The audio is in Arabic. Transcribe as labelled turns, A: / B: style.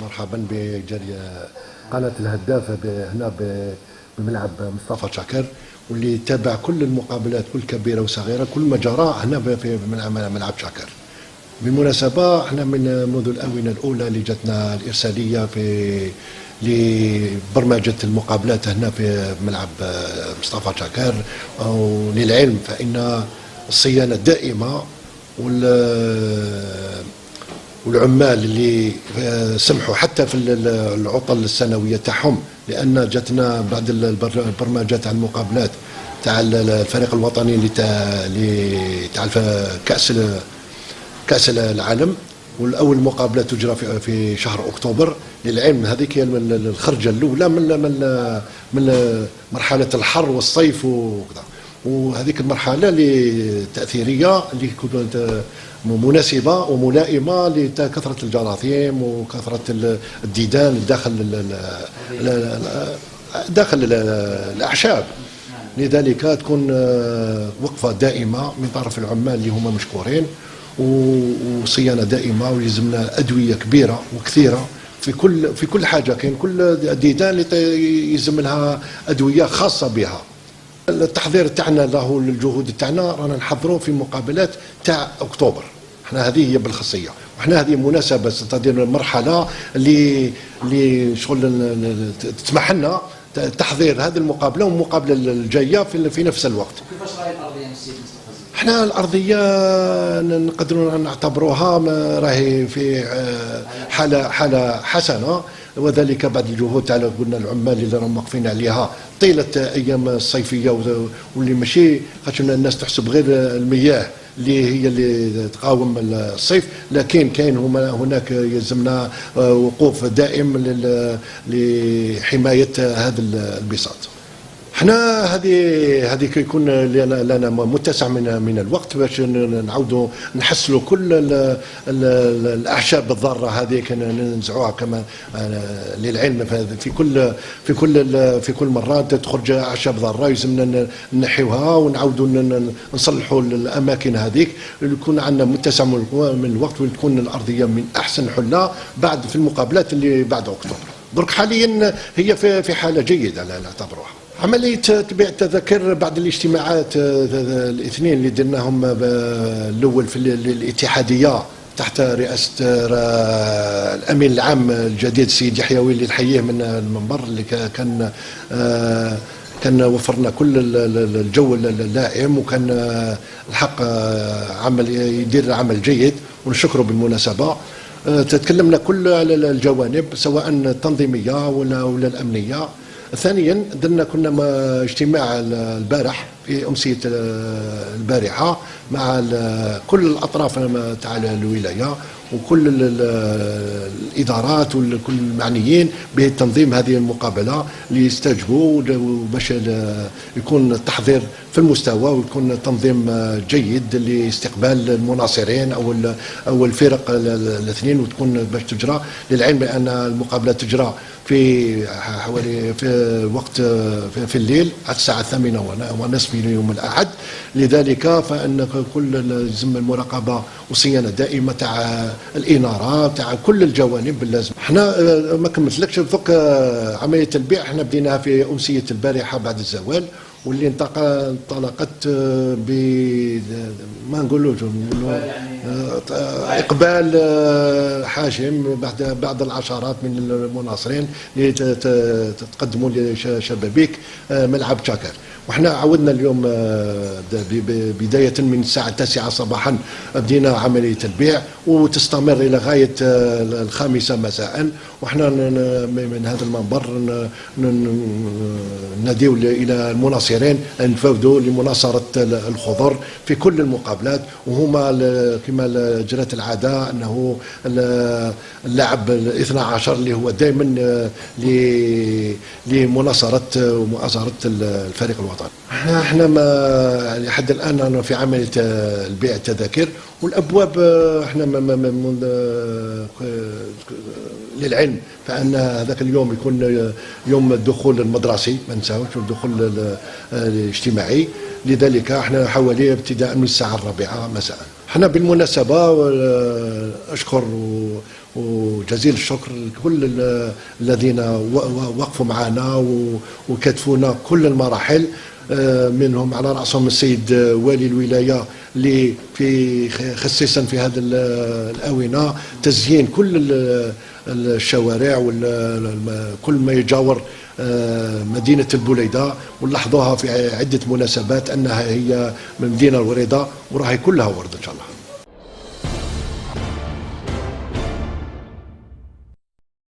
A: مرحبا بجري قناة الهداف هنا بملعب مصطفى شاكر، واللي تابع كل المقابلات كل كبيرة وصغيرة كل ما جرى هنا في ملعب شاكر. بالمناسبة احنا منذ الآونة الأولى اللي جاتنا الإرسالية في لبرمجة المقابلات هنا في ملعب مصطفى شاكر، وللعلم فإن الصيانة الدائمة والعمال اللي سمحوا حتى في العطل السنويه تاعهم، لان جاتنا بعد البرمجه تاع المقابلات تاع الفريق الوطني اللي تاع كاس العالم، والاول مقابله تجرى في شهر اكتوبر. للعلم هذيك هي الخرجه الاولى من مرحله الحر والصيف وكذا، وهذيك المرحله اللي تاثيريه اللي كانت مناسبه وملائمه لكثره الجراثيم وكثره الديدان داخل الاعشاب. لذلك تكون وقفه دائمه من طرف العمال اللي هما مشكورين، وصيانه دائمه، ويلزمنا ادويه كبيره وكثيره في كل حاجه. كاين كل ديدان اللي يلزم لها ادويه خاصه بها. التحضير تاعنا له الجهود تاعنا رانا نحضروا في مقابلات تاع اكتوبر، احنا هذه هي بالخصيه، وحنا هذه مناسبه تدير المرحله اللي شغل تسمح لنا تحضير هذه المقابله والمقابله الجايه في نفس الوقت.
B: كيفاش راهي الارضيه من السيد مصطفى؟
A: احنا الارضيه نقدروا نعتبروها راهي في حاله حسنه، وذلك بعد الجهود تاع قلنا العمال اللي راهم واقفين عليها طيله ايام الصيفيه، واللي ماشي خاطر الناس تحسب غير المياه اللي تقاوم الصيف، لكن كاين هناك يلزمنا وقوف دائم لحمايه هذا البساط. احنا هذه كيكون لنا متسع من الوقت باش نعاودوا نحسلوا كل الاعشاب الضاره هذه ننزعوها كما للعلم. في كل مره تخرج اعشاب ضاره يلزمنا نحيوها ونعاودوا نصلحوا الاماكن هذيك، يكون عندنا متسع من الوقت، وتكون الارضيه من احسن حله بعد في المقابلات اللي بعد اكتوبر. درك حاليا هي في حاله جيده نعتبروها. عملية تبيع التذاكر بعد الاجتماعات الاثنين اللي درناهم الأول في الاتحادية تحت رئاسة الأمين العام الجديد السيد يحيوي، اللي نحييه من المنبر، اللي كان وفرنا كل الجو اللائم، وكان الحق يدير عمل جيد ونشكره بالمناسبة. تتكلمنا كل على الجوانب سواء التنظيمية ولا الأمنية. ثانيا كنا اجتماع البارح في أمسية البارحة مع كل الأطراف تاع الولاية وكل الإدارات وكل المعنيين بتنظيم هذه المقابلة، ليستجبوا باش يكون التحضير في المستوى، ويكون تنظيم جيد لاستقبال المناصرين أو الفرق الاثنين، وتكون باش تجرى. للعلم بأن المقابلة تجرى في وقت في الليل الساعة 8:30 يوم الأحد. لذلك فإن كل لازم المراقبة وصيانة دائمة تاع الإنارة تاع كل الجوانب اللازمة. احنا ما كملتلكش فوق عملية البيع، احنا بديناها في أمسية البارحة بعد الزوال، واللي انطلقت ب ما نقولوش اقبال حاشم بعد العشرات من المناصرين اللي تقدموا لشبابيك ملعب شاكر. وحنا عودنا اليوم بداية من الساعة 9 صباحا بدينا عملية البيع، وتستمر إلى غاية 5 مساء. وحنا من هذا المنبر نديو إلى المناصرين أن يفوضوا لمناصرة الخضر في كل المقابلات، وهما كما جرت العاده انه اللاعب ال 12 اللي هو دائما لمناصره ومؤازره الفريق الوطني. احنا ما لحد الان في عمليه البيع التذاكر، والابواب احنا للعلم فان هذاك اليوم يكون يوم الدخول المدرسي، ما نساوش الدخول الاجتماعي، لذلك احنا حوالي ابتداء من الساعه 4 مساء. احنا بالمناسبه اشكر وجزيل الشكر لكل الذين وقفوا معنا وكتفونا كل المراحل، منهم على رأسهم السيد والي الولاية اللي خصيصا في هذه الآونة تزيين كل الشوارع وكل ما يجاور مدينة البليدة، ونلاحظوها في عدة مناسبات أنها هي من مدينة الوريدة وراهي كلها ورد إن شاء الله.